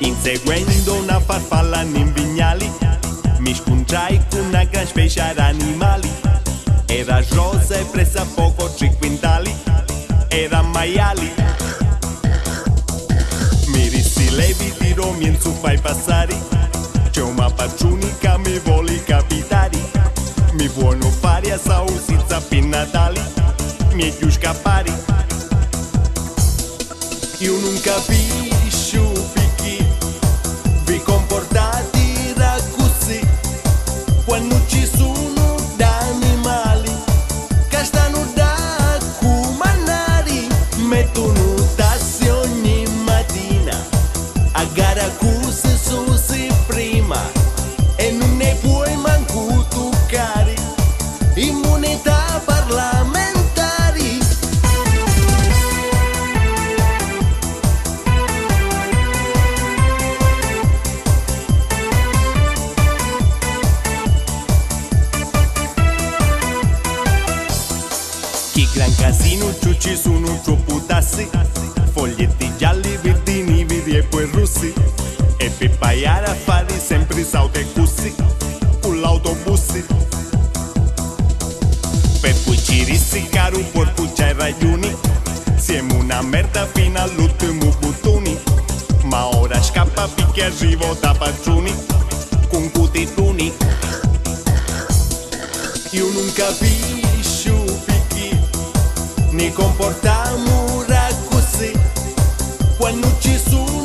Inseguendo una farfalla in vignali, mi scontrai con una gran specie di animali. Era rosa e presa poco 3 quintali, era maiali. Mi rissi levi, tiro, mi insufai passari, c'è una paciunica mi vuole capitare. Mi vuono fare a sausizza per Natali, mi più scappare. Io non capisco perché vi comportate così quando ci sono da animali che stanno da comandare. Mettono tassi ogni mattina a gara cose si prima e non ne puoi manco toccare. Immunità parlamentari. Che gran casino ci sono troppo tassi, foglietti gialli, verdini, veri e poi rossi, e per pagare a fare sempre salto e così con l'autobus. Per cui ci rissi caro porco c'hai ragioni, siamo una merda fino all'ultimo bottone, ma ora scappa perché arrivo da padroni con cotetoni. Io non capisco perché ne comportiamo così quando ci sono